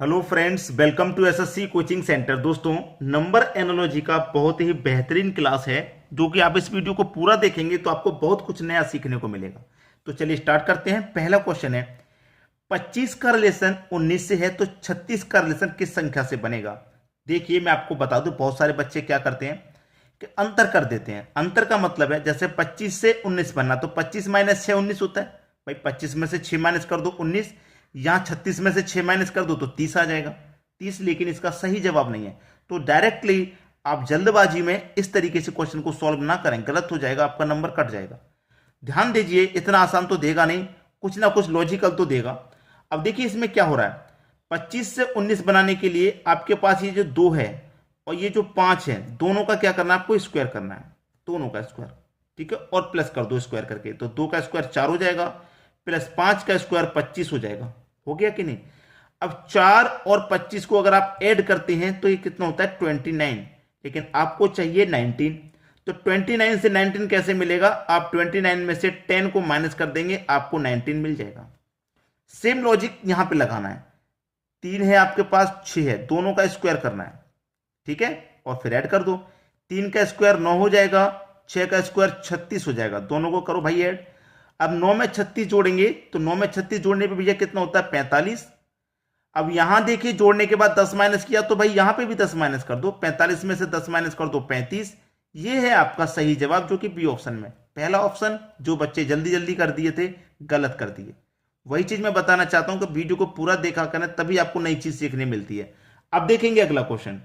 Hello friends, welcome to SSC coaching centre. दोस्तों, number analogy का बहुत ही बेहतरीन क्लास है जो कि आप इस वीडियो को पूरा देखेंगे तो आपको बहुत कुछ नया सीखने को मिलेगा। तो चलिए स्टार्ट करते हैं। पहला क्वेश्चन है, 25 का रिलेशन 19 से है तो 36 का रिलेशन किस संख्या से बनेगा। देखिए, मैं आपको बता दूं, बहुत सारे बच्चे क्या करते हैं कि अंतर कर देते हैं। अंतर का मतलब है जैसे 25 से 19 बनना तो 25 माइनस 6 19 होता है। भाई 25 में से 6 माइनस कर दो 19, यहां 36 में से 6 माइनस कर दो तो 30 आ जाएगा 30। लेकिन इसका सही जवाब नहीं है। तो डायरेक्टली आप जल्दबाजी में इस तरीके से क्वेश्चन को सॉल्व ना करें, गलत हो जाएगा, आपका नंबर कट जाएगा। ध्यान दीजिए, इतना आसान तो देगा नहीं, कुछ ना कुछ लॉजिकल तो देगा। अब देखिए इसमें क्या हो रहा है। 25 से 19 बनाने के लिए आपके पास ये जो 2 है और ये जो 5 है, दोनों का क्या करना है, आपको स्क्वायर करना है, दोनों का स्क्वायर। ठीक है, और प्लस कर दो स्क्वायर करके, तो 2 का स्क्वायर 4 हो जाएगा, प्लस 5 का स्क्वायर 25 हो जाएगा। हो गया कि नहीं। अब 4 और 25 को अगर आप ऐड करते हैं तो ये कितना होता है 29, लेकिन आपको चाहिए 19। तो 29 से 19 कैसे मिलेगा, आप 29 में से 10 को माइनस कर देंगे, आपको 19 मिल जाएगा। सेम लॉजिक यहां पे लगाना है। 3 है आपके पास, 6 है, दोनों का स्क्वायर करना है। ठीक है, और फिर ऐड कर दो। 3 का स्क्वायर 9 हो जाएगा, 6 का स्क्वायर 36 हो जाएगा, दोनों को करो भाई ऐड। अब 9 में 36 जोड़ेंगे तो 9 में 36 जोड़ने पे भैया कितना होता है 45। अब यहां देखिए, जोड़ने के बाद 10 माइनस किया तो भाई यहां पे भी 10 माइनस कर दो, 45 में से 10 माइनस कर दो 35। ये है आपका सही जवाब, जो कि बी ऑप्शन में। पहला ऑप्शन जो बच्चे जल्दी जल्दी कर दिए थे, गलत कर दिए। वही चीज मैं बताना चाहता हूं कि वीडियो को पूरा देखा करें, तभी आपको नई चीज सीखने मिलती है। अब देखेंगे अगला क्वेश्चन।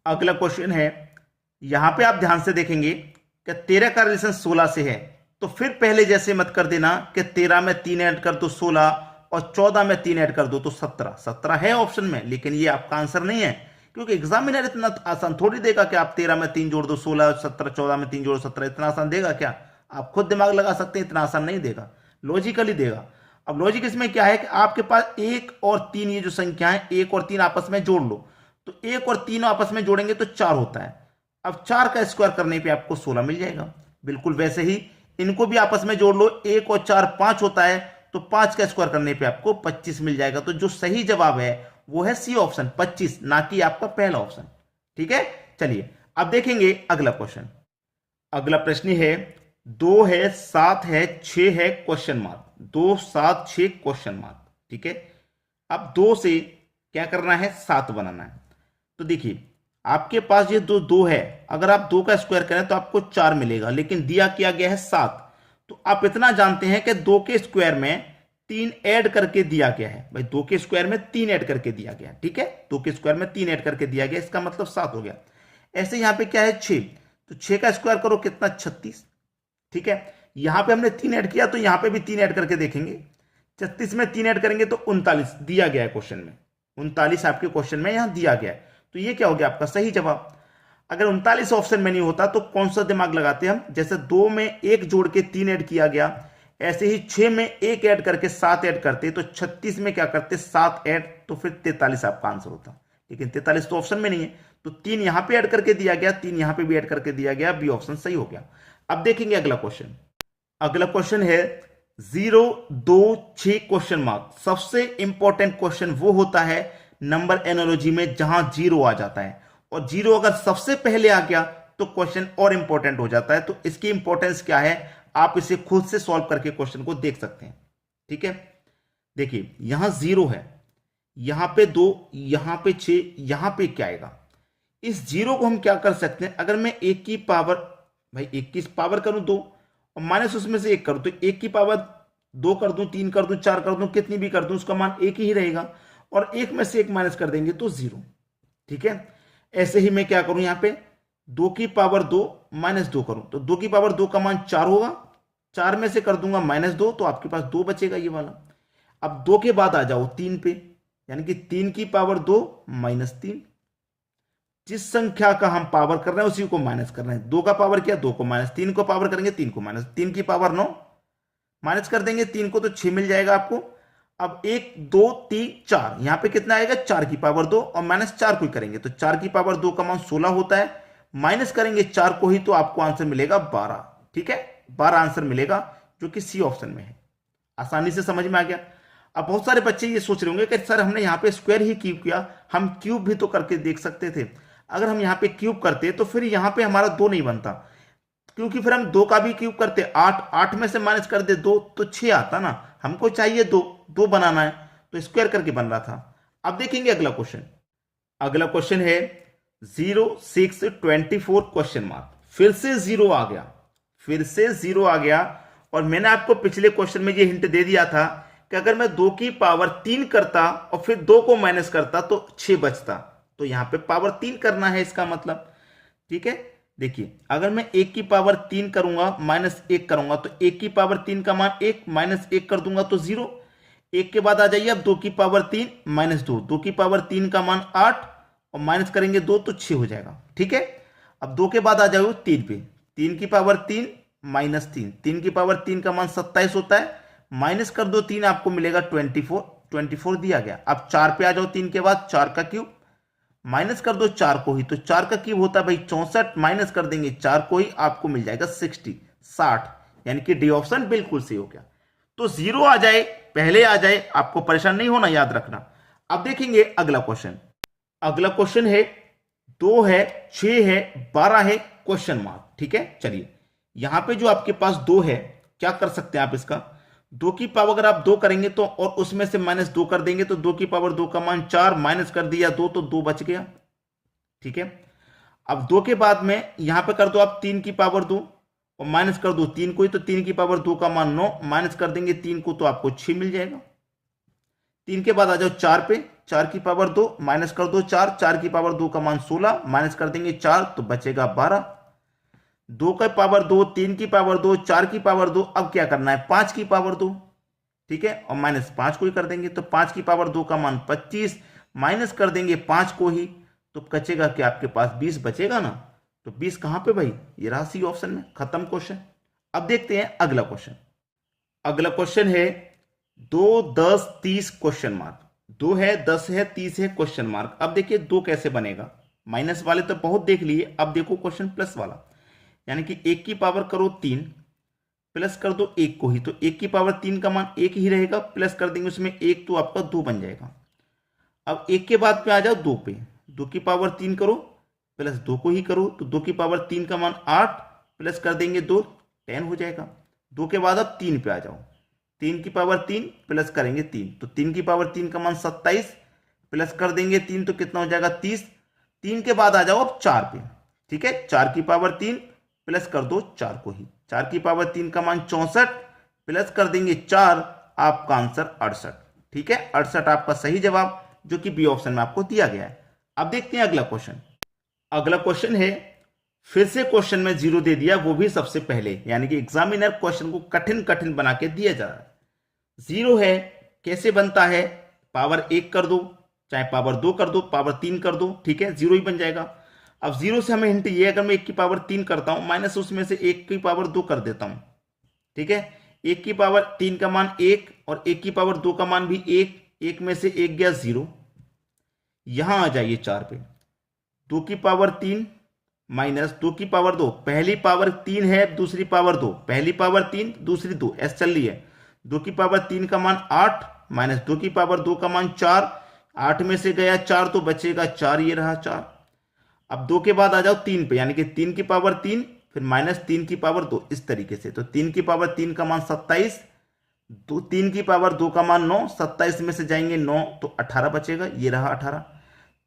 अगला क्वेश्चन है, यहां पे आप ध्यान से देखेंगे कि 13 का रिलेशन 16 से है। तो फिर पहले जैसे मत कर देना कि 13 में 3 ऐड कर दो 16 और 14 में 3 ऐड कर दो तो 17। 17 है ऑप्शन में, लेकिन ये आपका आंसर नहीं है, क्योंकि एग्जामिनर इतना आसान थोड़ी देगा कि आप 13 में 3 जोड़ दो 16, 17, 14 में 3 जोड़ो 17। इतना आसान देगा क्या? आप खुद दिमाग लगा सकते हैं, इतना आसान नहीं देगा, लॉजिकली देगा। अब लॉजिक इसमें क्या है कि आपके पास 1 और 3, ये जो संख्या है 1 और 3 आपस में जोड़ लो, तो 1 और 3 आपस में जोड़ेंगे तो 4 होता है। अब 4 का स्क्वायर करने पे आपको 16 मिल जाएगा। बिल्कुल वैसे ही इनको भी आपस में जोड़ लो, 1 और 4 5 होता है, तो 5 का स्क्वायर करने पे आपको 25 मिल जाएगा। तो जो सही जवाब है वो है सी ऑप्शन 25, ना कि आपका पहला ऑप्शन। ठीक है, चलिए अब देखेंगे अगला क्वेश्चन। अगला प्रश्न है, 2 है 7 है 6 है क्वेश्चन मार्क, 2 7 6 क्वेश्चन मार्क। ठीक है, अब 2 से क्या करना है, 7 बनाना है। तो देखिए आपके पास ये दो है, अगर आप 2 का स्क्वायर करें तो आपको 4 मिलेगा, लेकिन दिया किया गया है 7। तो आप इतना जानते हैं कि 2 के स्क्वायर में 3 ऐड करके दिया गया है। भाई 2 के स्क्वायर में 3 ऐड करके दिया गया, ठीक है, 2 के स्क्वायर में 3 ऐड करके दिया गया, इसका मतलब 7 हो गया। ऐसे यहां पे क्या है 6, तो 6 का स्क्वायर करो कितना 36। ठीक है, यहां पे हमने 3 ऐड किया तो यहां पे भी 3 ऐड करके देखेंगे। 36 में 3 ऐड करेंगे तो 39 दिया गया है क्वेश्चन में, 39 आपके क्वेश्चन में यहां दिया गया है। तो ये क्या हो गया आपका सही जवाब। अगर 39 ऑप्शन में नहीं होता तो कौन सा दिमाग लगाते हम, जैसे 2 में 1 जोड़ के 3 ऐड किया गया, ऐसे ही 6 में 1 ऐड करके 7 ऐड करते, तो 36 में क्या करते 7 ऐड, तो फिर 43 आपका आंसर होता। लेकिन 43 तो ऑप्शन में नहीं है, तो 3 यहां पे ऐड करके दिया गया, 3 यहां पे भी ऐड करके दिया गया, बी ऑप्शन सही हो गया। अब देखेंगे अगला क्वेश्चन। अगला क्वेश्चन है 0 2 6 क्वेश्चन मार्क। सबसे इंपॉर्टेंट क्वेश्चन वो होता है नंबर एनालॉजी में जहां 0 आ जाता है, और 0 अगर सबसे पहले आ गया तो क्वेश्चन और इंपॉर्टेंट हो जाता है। तो इसकी इंपॉर्टेंस क्या है, आप इसे खुद से सॉल्व करके क्वेश्चन को देख सकते हैं। ठीक है, देखिए यहां 0 है, यहां पे 2, यहां पे 6, यहां पे क्या आएगा। इस 0 को हम क्या कर सकते हैं, अगर मैं 1 की पावर, भाई 1 की पावर करूं 2 और माइनस उसमें से 1 करूं, तो 1 की पावर 2 कर दूं, 3 कर दूं, 4 कर दूं, कितनी भी कर दूं, उसका मान 1 ही रहेगा, और 1 में से 1 माइनस कर देंगे तो 0। ठीक है, ऐसे ही मैं क्या करूं, यहां पे 2 की पावर 2 माइनस 2 करूं, तो 2 की पावर 2 का मान 4 होगा, 4 में से कर दूंगा माइनस 2, तो आपके पास 2 बचेगा ये वाला। अब 2 के बाद आ जाओ 3 पे, यानी कि 3 की पावर 2 माइनस 3। जिस संख्या का हम पावर कर रहे हैं उसी को माइनस कर रहे हैं। 2 का पावर किया 2 को माइनस, 3 को पावर करेंगे 3 को माइनस, 3 की पावर 9 माइनस कर देंगे 3 को तो 6 मिल जाएगा आपको। अब 1 2 3 4, यहां पे कितना आएगा 4 की पावर 2, और माइनस 4 को ही करेंगे तो 4 की पावर 2 का मान 16 होता है, माइनस करेंगे 4 को ही तो आपको आंसर मिलेगा 12। ठीक है, 12 आंसर मिलेगा, जो कि सी ऑप्शन में है। आसानी से समझ में आ गया। अब बहुत सारे बच्चे ये सोच रहे होंगे कि सर हमने यहाँ पे स्क्वायर ही क्यूब किया, हम क्यूब भी तो करके देख सकते थे। अगर हम यहाँ पे क्यूब करते तो फिर यहाँ पे हमारा 2 नहीं बनता, क्योंकि फिर हम 2 का भी क्यूब करते, 8, 8 में से माइनस कर दे 2 तो 6 आता ना, हमको चाहिए 2, 2 बनाना है तो स्क्वायर करके बन रहा था। अब देखेंगे अगला क्वेश्चन। अगला क्वेश्चन है 0, 6, 24 क्वेश्चन मार्क। फिर से 0 आ गया, फिर से 0 आ गया। और मैंने आपको पिछले क्वेश्चन में ये हिंट दे दिया था कि अगर मैं 2 की पावर 3 करता और फिर 2 को माइनस करता तो 6 बचता, तो यहां पे पावर 3 करना है इसका मतलब। ठीक है, देखिए अगर मैं 1 की पावर 3 करूंगा माइनस 1 करूंगा तो 1 की पावर 3 का मान 1, माइनस 1 कर दूंगा तो 0। 1 के बाद आ जाइए अब 2 की पावर 3 माइनस 2, 2 की पावर 3 का मान 8 और माइनस करेंगे 2 तो 6 हो जाएगा। ठीक है, अब 2 के बाद आ जाओ 3 पे, 3 की पावर 3 माइनस 3, 3 की पावर 3 का मान 27 होता है, माइनस कर दो 3 आपको मिलेगा 24, 24 दिया गया। अब 4 पे आ जाओ, 3 के बाद 4 का क्यूब, माइनस कर दो 4 को ही, तो 4 का क्यूब होता है भाई 64, माइनस कर देंगे 4 को ही, आपको मिल जाएगा 60, 60, यानी कि डी ऑप्शन बिल्कुल सही हो गया। तो 0 आ जाए पहले आ जाए, आपको परेशान नहीं होना, याद रखना। अब देखेंगे अगला क्वेश्चन। अगला क्वेश्चन है 2 है, 6 है, 12 है क्वेश्चन मार्क। ठीक है, चलिए यहां पे जो आपके पास 2 है, क्या कर सकते हैं आप इसका, 2 की पावर अगर आप 2 करेंगे तो और उसमें से माइनस 2 कर देंगे तो 2 की पावर 2 का मान 4, माइनस कर दिया 2 तो 2 बच गया। ठीक है, अब 2 के बाद में यहां पे कर दो आप 3 की पावर 2 और माइनस कर दो 3 को ही, तो 3 की पावर 2 का मान 9, माइनस कर देंगे 3 को तो आपको 6 मिल जाएगा। 3 के बाद आ जाओ 4 पे, 4 की पावर 2 माइनस कर दो 4, 4 की पावर 2 का मान 16, माइनस कर देंगे 4 तो बचेगा 12। 2 का पावर 2, 3 की पावर 2, 4 की पावर 2, अब क्या करना है 5 की पावर 2। ठीक है, और माइनस 5 को ही कर देंगे तो 5 की पावर 2 का मान 25, माइनस कर देंगे 5 को ही, तो बचेगा कि आपके पास 20 बचेगा ना। तो 20 कहां पे भाई, ये रहा सी ऑप्शन में, खत्म क्वेश्चन। अब देखते हैं अगला क्वेश्चन। अगला क्वेश्चन है 2, 10, 30 क्वेश्चन मार्क। 2 है, 10 है, 30 है क्वेश्चन मार्क। अब देखिए 2 कैसे बनेगा, माइनस वाले तो बहुत देख लिए, अब देखो क्वेश्चन प्लस वाला, यानी कि 1 की पावर करो 3 प्लस कर दो 1 को ही, तो 1 की पावर 3 का मान 1 ही रहेगा, प्लस कर देंगे उसमें 1 तो आपका 2 बन जाएगा। अब 1 के बाद पे आ जाओ 2 पे, 2 की पावर 3 करो प्लस 2 को ही करो, तो 2 की पावर 3 का मान 8 प्लस कर देंगे 2, 10 हो जाएगा। 2 के बाद अब 3 पे आ जाओ, 3 की पावर 3 प्लस करेंगे 3, तो 3 की पावर 3 का मान 27 प्लस कर देंगे 3 तो कितना हो जाएगा 30। 3 के बाद आ जाओ अब 4 पे। ठीक है, 4 की पावर 3 प्लस कर दो 4 को ही, 4 की पावर 3 का मान 64 प्लस कर देंगे 4, आपका आंसर 68। ठीक है, 68 आपका सही जवाब, जो कि बी ऑप्शन में आपको दिया गया है। अब देखते हैं अगला क्वेश्चन। अगला क्वेश्चन है, फिर से क्वेश्चन में 0 दे दिया, वो भी सबसे पहले, यानी कि एग्जामिनर क्वेश्चन को कठिन कठिन बना के दिया जा रहा है। 0 है, कैसे बनता है, पावर 1 कर दो, चाहे पावर 2 कर दो, पावर 3 कर दो, ठीक है 0 ही बन जाएगा। अब 0 से हमें हिंट ये, अगर मैं 1 की पावर 3 करता हूं माइनस उसमें से 1 की पावर 2 कर देता हूं। ठीक है, 1 की पावर 3 का मान 1 और 1 की पावर 2 का मान भी 1, 1 में से 1 गया 0। यहां आ जाइए 4 पे, 2 की पावर 3 माइनस 2 की पावर 2, पहली पावर 3 है दूसरी पावर 2, पहली पावर 3 दूसरी 2, ऐसे चल रही है। 2 की पावर 3 का मान 8 माइनस 2 की पावर 2 का मान 4, 8 में से गया 4 तो बचेगा 4, ये रहा 4। अब 2 के बाद आ जाओ 3 पे, यानी कि 3 की पावर 3 फिर माइनस 3 की पावर 2, इस तरीके से। तो 3 की पावर 3 का मान 27, 3 की पावर 2 का मान 9, 27 में से जाएंगे 9 तो 18 बचेगा, ये रहा 18।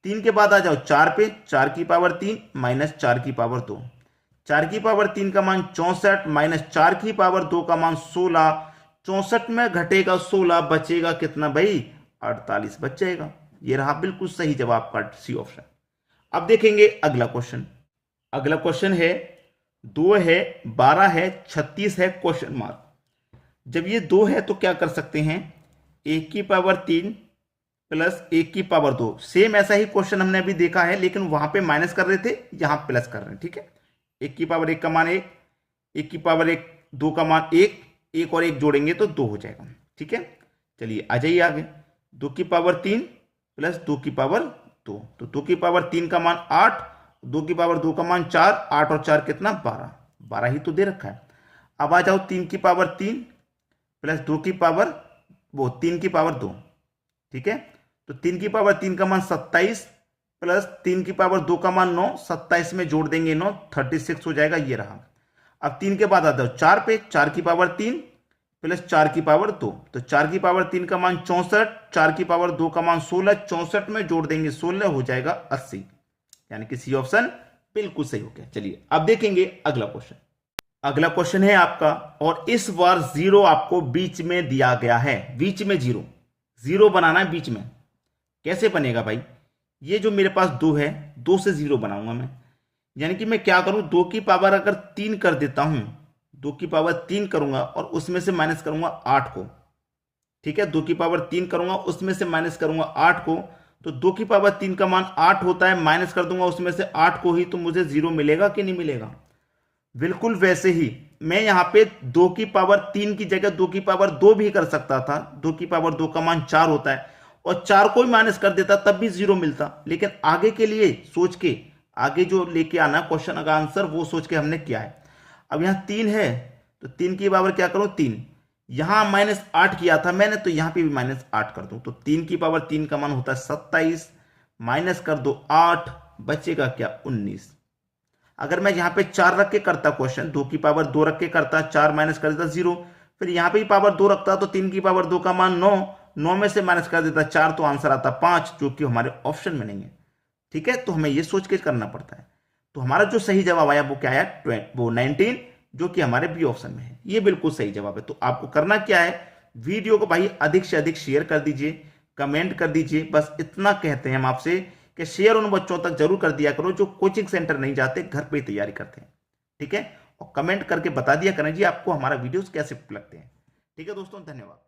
3 के बाद आ जाओ 4 पे, 4 की पावर 3 माइनस 4 की पावर 2, 4 की पावर 3 का मान 64 माइनस 4 की पावर 2 का मान 16, 64 में घटेगा 16, बचेगा कितना भाई 48 बच जाएगा। ये रहा बिल्कुल सही जवाब का सी ऑप्शन। अब देखेंगे अगला क्वेश्चन। अगला क्वेश्चन है 2 है, 12 है, 36 है क्वेश्चन मार्क। जब ये 2 है तो क्या कर सकते हैं, 1 की पावर 3 प्लस 1 की पावर 2, सेम ऐसा ही क्वेश्चन हमने अभी देखा है, लेकिन वहां पे माइनस कर रहे थे, यहां प्लस कर रहे हैं। ठीक है, 1 की पावर 1 का मान 1, 1 की पावर 1 2 का मान 1, 1 और 1 जोड़ेंगे तो 2 हो जाएगा। ठीक है, चलिए आ जाइए आगे, 2 की पावर 3 प्लस 2 की पावर 2, तो 2 की पावर 3 का मान 8, 2 की पावर 2 का मान 4, 8 और 4 कितना 12, 12 ही तो दे रखा है। अब आ जाओ 3 की पावर 3 प्लस 2 की पावर वो 3 की पावर 2, ठीक है। तो 3 की पावर 3 का मान 27 प्लस 3 की पावर 2 का मान 9, 27 में जोड़ देंगे 9, 36 हो जाएगा, ये रहा। अब 3 के बाद आता है 4 पे, 4 की पावर 3 प्लस 4 की पावर 2, तो 4 की पावर 3 का मान 64, 4 की पावर 2 का मान 16, 64 में जोड़ देंगे 16, हो जाएगा 80, यानी कि सी ऑप्शन बिल्कुल सही हो गया। चलिए अब देखेंगे अगला क्वेश्चन। अगला क्वेश्चन है आपका, और इस बार जीरो आपको बीच में दिया गया है, बीच में जीरो, जीरो बनाना है बीच में। कैसे बनेगा भाई? ये जो मेरे पास 2 है, 2 से जीरो बनाऊंगा मैं, यानी कि मैं क्या करूं, 2 की पावर अगर 3 कर देता हूं, 2 की पावर 3 करूंगा और उसमें से माइनस करूंगा 8 को, ठीक है। 2 की पावर 3 करूंगा, उसमें से माइनस करूंगा 8 को, तो 2 की पावर 3 का मान 8 होता है, माइनस कर दूंगा उसमें से 8 को ही, तो मुझे जीरो मिलेगा कि नहीं मिलेगा? बिल्कुल वैसे ही मैं यहां पे 2 की पावर 3 की जगह 2 की पावर 2 भी कर सकता था। 2 की पावर 2 का मान 4 होता है, और 4 को ही माइनस कर देता तब भी जीरो मिलता। लेकिन आगे के लिए सोच के, आगे जो लेके आना क्वेश्चन का आंसर, वो सोच के हमने किया है। अब यहां 3 है, तो 3 की पावर क्या करूं, 3, यहां -8 किया था मैंने, तो यहां पे भी -8 कर दूं, तो 3 की पावर 3 का मान होता है 27, माइनस कर दो 8, बचेगा क्या, 19। अगर मैं यहां पे 4 रख के करता क्वेश्चन, 2 की पावर 2 रख के करता, 4 माइनस कर देता 0, फिर यहां पे भी पावर 2 रखता, तो 3 की पावर 2 का मान 9, 9 में से माइनस कर देता 4, तो आंसर आता 5, जो कि हमारे ऑप्शन में नहीं है, ठीक है। तो हमें ये सोच के करना पड़ता है। तो हमारा जो सही जवाब आया वो क्या है, वो 19, जो कि हमारे बी ऑप्शन में है। ये बिल्कुल सही जवाब है। तो आपको करना क्या है, वीडियो को भाई अधिक से अधिक शेयर कर दीजिए, कमेंट कर दीजिए, बस इतना कहते हैं हम आपसे कि शेयर उन बच्चों तक जरूर कर दिया करो जो कोचिंग सेंटर नहीं जाते, घर पे ही तैयारी करते हैं, ठीक है। और कमेंट करके बता दिया करें जी आपको हमारा वीडियोस कैसे लगते हैं, ठीक है दोस्तों, धन्यवाद।